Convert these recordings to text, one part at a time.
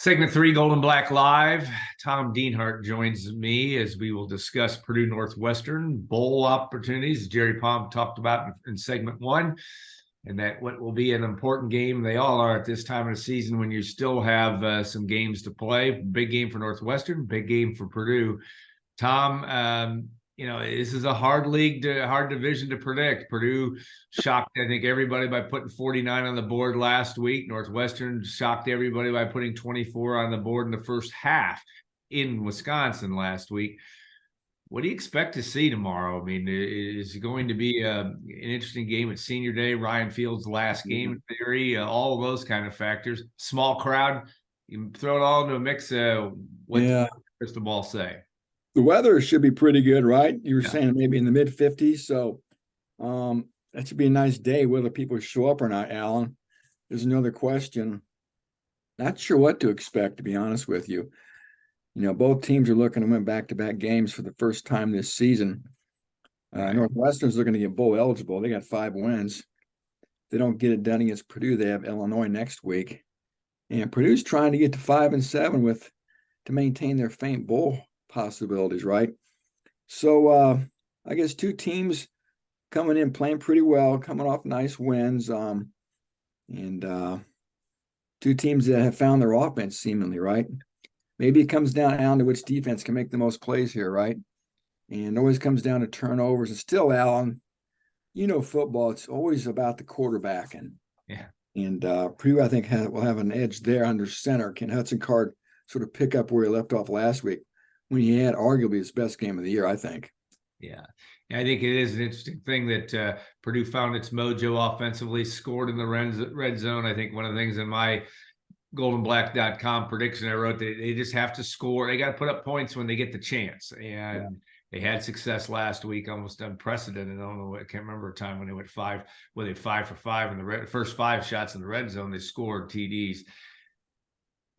Segment 3, Golden Black Live. Tom Dienhart joins me as we will discuss Purdue Northwestern bowl opportunities. Jerry Palm talked about in segment 1, and that what will be an important game. They all are at this time of the season when you still have some games to play. Big game for Northwestern, big game for Purdue. Tom, this is a hard hard division to predict. Purdue shocked, I think, everybody by putting 49 on the board last week. Northwestern shocked everybody by putting 24 on the board in the first half in Wisconsin last week. What do you expect to see tomorrow? I mean, is it going to be an interesting game at Senior Day, Ryan Field's last game in theory, all of those kind of factors? Small crowd, you throw it all into a mix. What does the crystal ball say? The weather should be pretty good, right? You were saying maybe in the mid 50s. So that should be a nice day, whether people show up or not, Alan. There's another question. Not sure what to expect, to be honest with you. You know, both teams are looking to win back-to-back games for the first time this season. Northwestern's looking to get bowl eligible. They got 5 wins. If they don't get it done against Purdue, they have Illinois next week. And Purdue's trying to get to 5-7 to maintain their faint bowl possibilities, right? So I guess 2 teams coming in playing pretty well, coming off nice wins, and 2 teams that have found their offense seemingly, right? Maybe it comes down to which defense can make the most plays here, right? And it always comes down to turnovers. And still, Alan, you know, football, it's always about the quarterback. And Purdue, I think, will have an edge there under center. Can Hudson Card sort of pick up where he left off last week when he had arguably his best game of the year, I think. Yeah, I think it is an interesting thing that Purdue found its mojo offensively, scored in the red zone. I think one of the things in my goldenblack.com prediction I wrote, they just have to score. They got to put up points when they get the chance. And they had success last week, almost unprecedented. I don't know, I can't remember a time when they went 5 for 5 in the first 5 shots in the red zone. They scored TDs.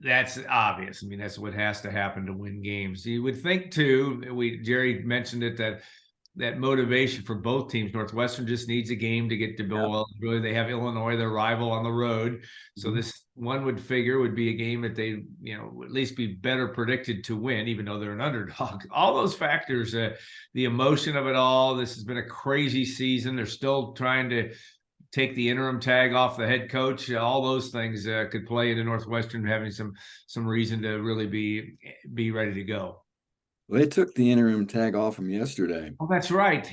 That's obvious. I mean, that's what has to happen to win games. You would think too, Jerry mentioned it, that motivation for both teams. Northwestern just needs a game to get to bowl eligibility. They have Illinois, their rival, on the road. So this one would figure would be a game that they, at least be better predicted to win, even though they're an underdog. All those factors, the emotion of it all. This has been a crazy season. They're still trying to take the interim tag off the head coach. All those things could play into Northwestern having some reason to really be ready to go. Well, they took the interim tag off him yesterday. Oh, that's right.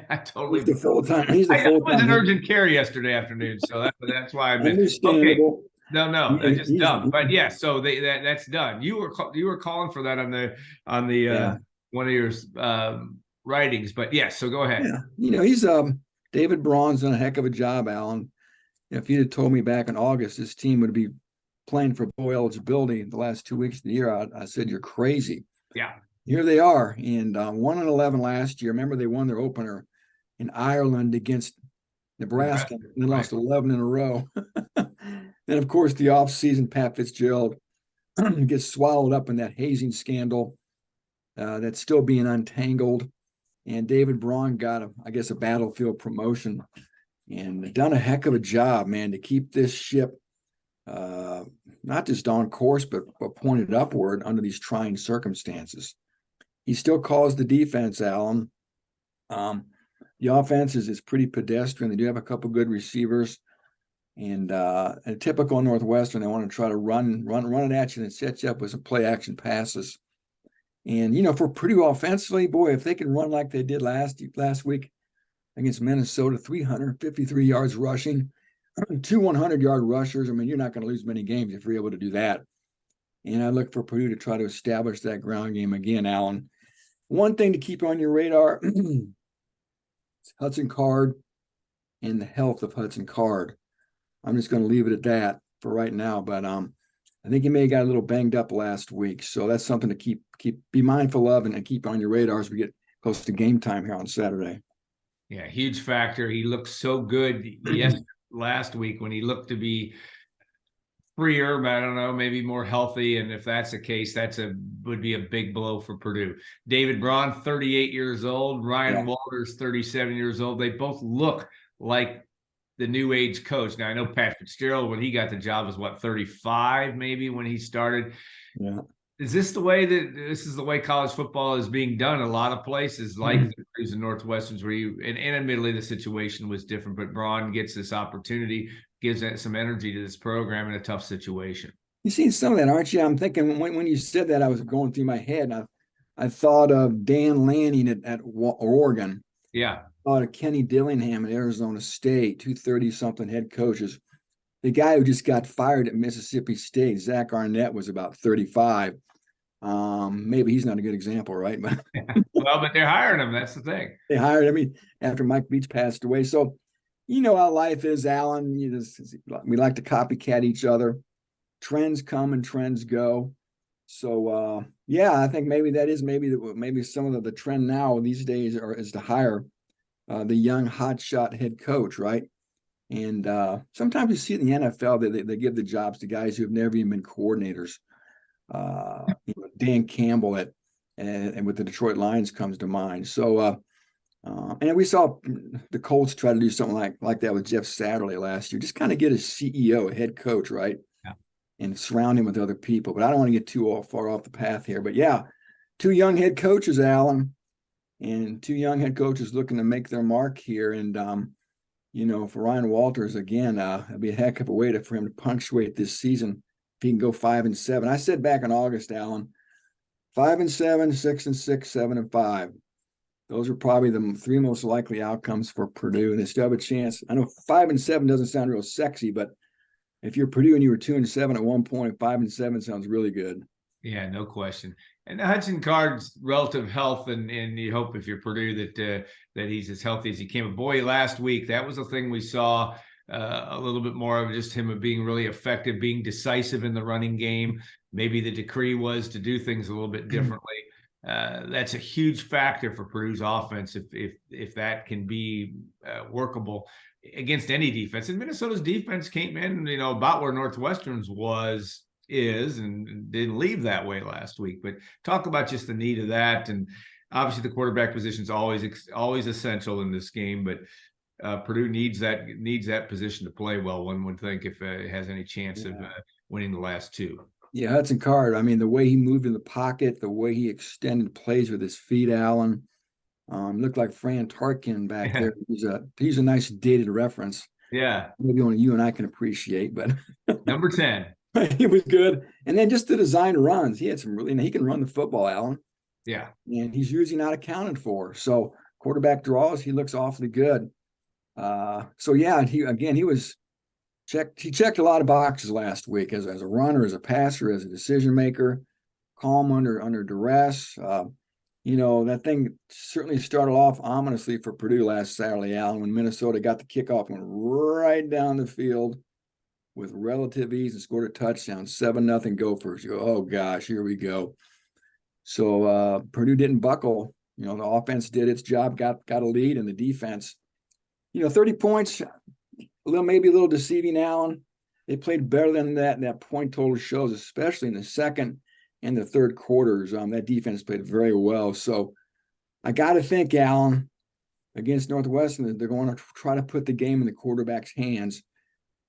I totally. He's the full-time. He's the full-time. I was in urgent care yesterday afternoon, so that's why I missed. Understandable. Okay. No, that's just dumb. But yeah, so that's done. You were calling for that on the one of your writings, but yes. So go ahead. Yeah, he's David Braun's done a heck of a job, Alan. If you'd have told me back in August this team would be playing for bowl eligibility the last 2 weeks of the year, I said you're crazy. Yeah. Here they are, and 1-11 last year. Remember, they won their opener in Ireland against Nebraska, and they lost 11 in a row. Then, of course, the offseason, Pat Fitzgerald gets swallowed up in that hazing scandal that's still being untangled. And David Braun got, a battlefield promotion and done a heck of a job, man, to keep this ship not just on course, but pointed upward under these trying circumstances. He still calls the defense, Alan. The offense is pretty pedestrian. They do have a couple good receivers. And typical Northwestern, they want to try to run it at you and set you up with some play action passes. And, for Purdue offensively, boy, if they can run like they did last week against Minnesota, 353 yards rushing, 2 100-yard rushers, I mean, you're not going to lose many games if you're able to do that. And I look for Purdue to try to establish that ground game again, Alan. One thing to keep on your radar is Hudson Card and the health of Hudson Card. I'm just going to leave it at that for right now, but I think he may have got a little banged up last week, so that's something to be mindful of and keep on your radar as we get close to game time here on Saturday. Yeah, huge factor. He looked so good last week when he looked to be freer, but I don't know, maybe more healthy. And if that's the case, would be a big blow for Purdue. David Braun, 38 years old. Ryan Walters, 37 years old. They both look like the new age coach. Now I know Pat Fitzgerald, when he got the job, was what, 35 maybe when he started. Yeah. Is this the way that this is the way college football is being done? A lot of places like the Purdues and Northwesterns, where and admittedly the situation was different, but Braun gets this opportunity, gives it some energy to this program in a tough situation. You've seen some of that, aren't you? I'm thinking when you said that, I was going through my head. I thought of Dan Lanning at Oregon. Yeah. I thought of Kenny Dillingham at Arizona State, 230-something head coaches. The guy who just got fired at Mississippi State, Zach Arnett, was about 35. Maybe he's not a good example, right? But well, but they're hiring him. That's the thing. They hired him after Mike Beach passed away. So, you know how life is, Alan. We like to copycat each other. Trends come and trends go. So, yeah, I think maybe that is maybe some of the trend now these days is to hire the young hotshot head coach, right? And sometimes you see it in the NFL that they give the jobs to guys who have never even been coordinators. Dan Campbell and with the Detroit Lions comes to mind. So, and we saw the Colts try to do something like that with Jeff Saturday last year. Just kind of get a CEO, a head coach, right? Yeah. And surround him with other people. But I don't want to get too far off the path here. But yeah, 2 young head coaches, Alan, and 2 young head coaches looking to make their mark here. And for Ryan Walters, again, it'd be a heck of a way for him to punctuate this season if he can go 5-7. I said back in August, Alan, 5-7, 6-6, 7-5. Those are probably the 3 most likely outcomes for Purdue, and they still have a chance. I know 5-7 doesn't sound real sexy, but if you're Purdue and you were 2-7 at one point, 5-7 sounds really good. Yeah, no question. And Hudson Card's relative health, and you hope if you're Purdue that he's as healthy as he can. But boy, last week that was the thing we saw a little bit more of, just him being really effective, being decisive in the running game. Maybe the decree was to do things a little bit differently. That's a huge factor for Purdue's offense if that can be workable against any defense. And Minnesota's defense came in, about where Northwestern's is and didn't leave that way last week. But talk about just the need of that, and obviously the quarterback position is always essential in this game. But Purdue needs that position to play well, one would think, if it has any chance of winning the last 2. Yeah, Hudson Card. I mean, the way he moved in the pocket, the way he extended plays with his feet, Alan, looked like Fran Tarkin back there. He's a nice dated reference. Yeah, maybe only you and I can appreciate, but number 10. He was good. And then just the design runs. He had some he can run the football, Alan. Yeah. And he's usually not accounted for. So quarterback draws, he looks awfully good. So yeah, he checked a lot of boxes last week as a runner, as a passer, as a decision maker, calm under duress. That thing certainly started off ominously for Purdue last Saturday, Alan, when Minnesota got the kickoff and went right down the field with relative ease and scored a touchdown, 7-0 Gophers. You go, oh gosh, here we go. So Purdue didn't buckle. The offense did its job, got a lead, and the defense, 30 points, maybe a little deceiving, Alan. They played better than that, and that point total shows, especially in the second and the third quarters. That defense played very well. So I got to think, Alan, against Northwestern, that they're going to try to put the game in the quarterback's hands,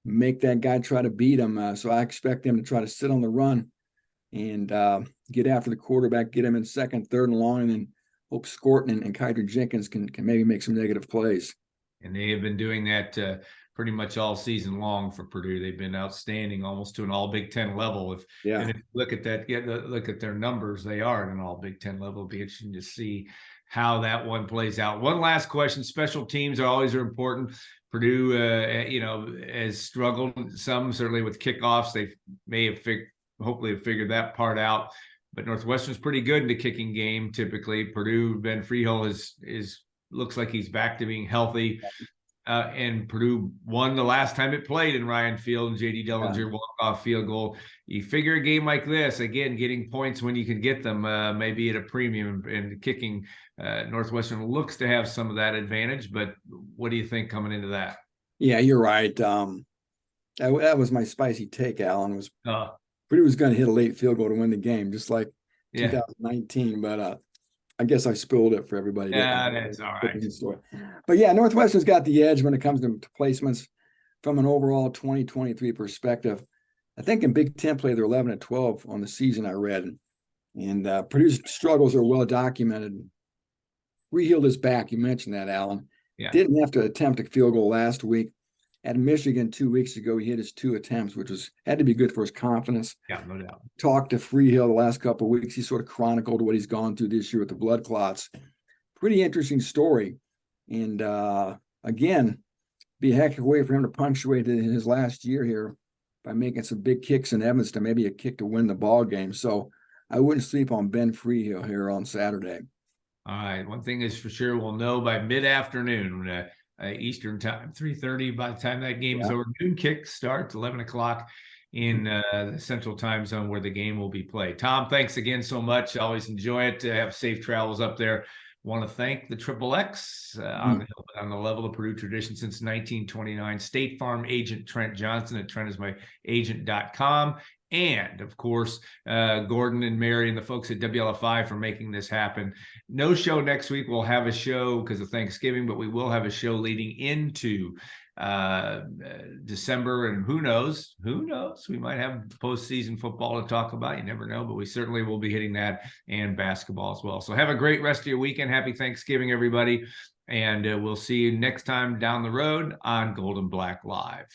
make that guy try to beat him. So I expect them to try to sit on the run and get after the quarterback, get him in second, third, and long, and then hope Scorton and Kydra Jenkins can maybe make some negative plays. And they have been doing that pretty much all season long for Purdue. They've been outstanding, almost to an all Big Ten level. And if you look at that, look at their numbers, they are at an all Big Ten level. It'll be interesting to see how that one plays out. One last question: special teams are always important. Purdue, has struggled some, certainly with kickoffs. They may have hopefully have figured that part out. But Northwestern's pretty good in the kicking game typically. Purdue, Ben Freehill looks like he's back to being healthy. And Purdue won the last time it played in Ryan Field, and J.D. Dellinger walk-off field goal. You figure a game like this, again, getting points when you can get them, maybe at a premium, and kicking. Northwestern looks to have some of that advantage, but what do you think coming into that? Yeah, you're right. That was my spicy take, Alan, was Purdue was going to hit a late field goal to win the game, just like 2019, but I guess I spilled it for everybody. Yeah, that's all right. But yeah, Northwestern's got the edge when it comes to placements. from an overall 2023 perspective. I think in Big Ten play, they're 11-12 on the season, I read. And Purdue's struggles are well documented. Freehill is back. You mentioned that, Alan. Yeah. Didn't have to attempt a field goal last week. At Michigan 2 weeks ago, he hit his 2 attempts, which had to be good for his confidence. Yeah, no doubt. Talked to Freehill the last couple of weeks. He sort of chronicled what he's gone through this year with the blood clots. Pretty interesting story. And again, be a heck of a way for him to punctuate his last year here by making some big kicks in Evanston, maybe a kick to win the ball game. So I wouldn't sleep on Ben Freehill here on Saturday. All right. One thing is for sure, we'll know by mid-afternoon, Eastern time, 3:30. By the time that game is over, noon kick starts 11 o'clock in the Central Time Zone where the game will be played. Tom, thanks again so much. Always enjoy it. Have safe travels up there. Want to thank the Triple X on the level of Purdue tradition since 1929. State Farm agent Trent Johnson at trentismyagent.com. And of course, Gordon and Mary and the folks at WLFI for making this happen. No show next week. We'll have a show because of Thanksgiving, but we will have a show leading into December. And who knows, we might have postseason football to talk about. You never know, but we certainly will be hitting that and basketball as well. So have a great rest of your weekend. Happy Thanksgiving, everybody. And we'll see you next time down the road on Gold and Black Live.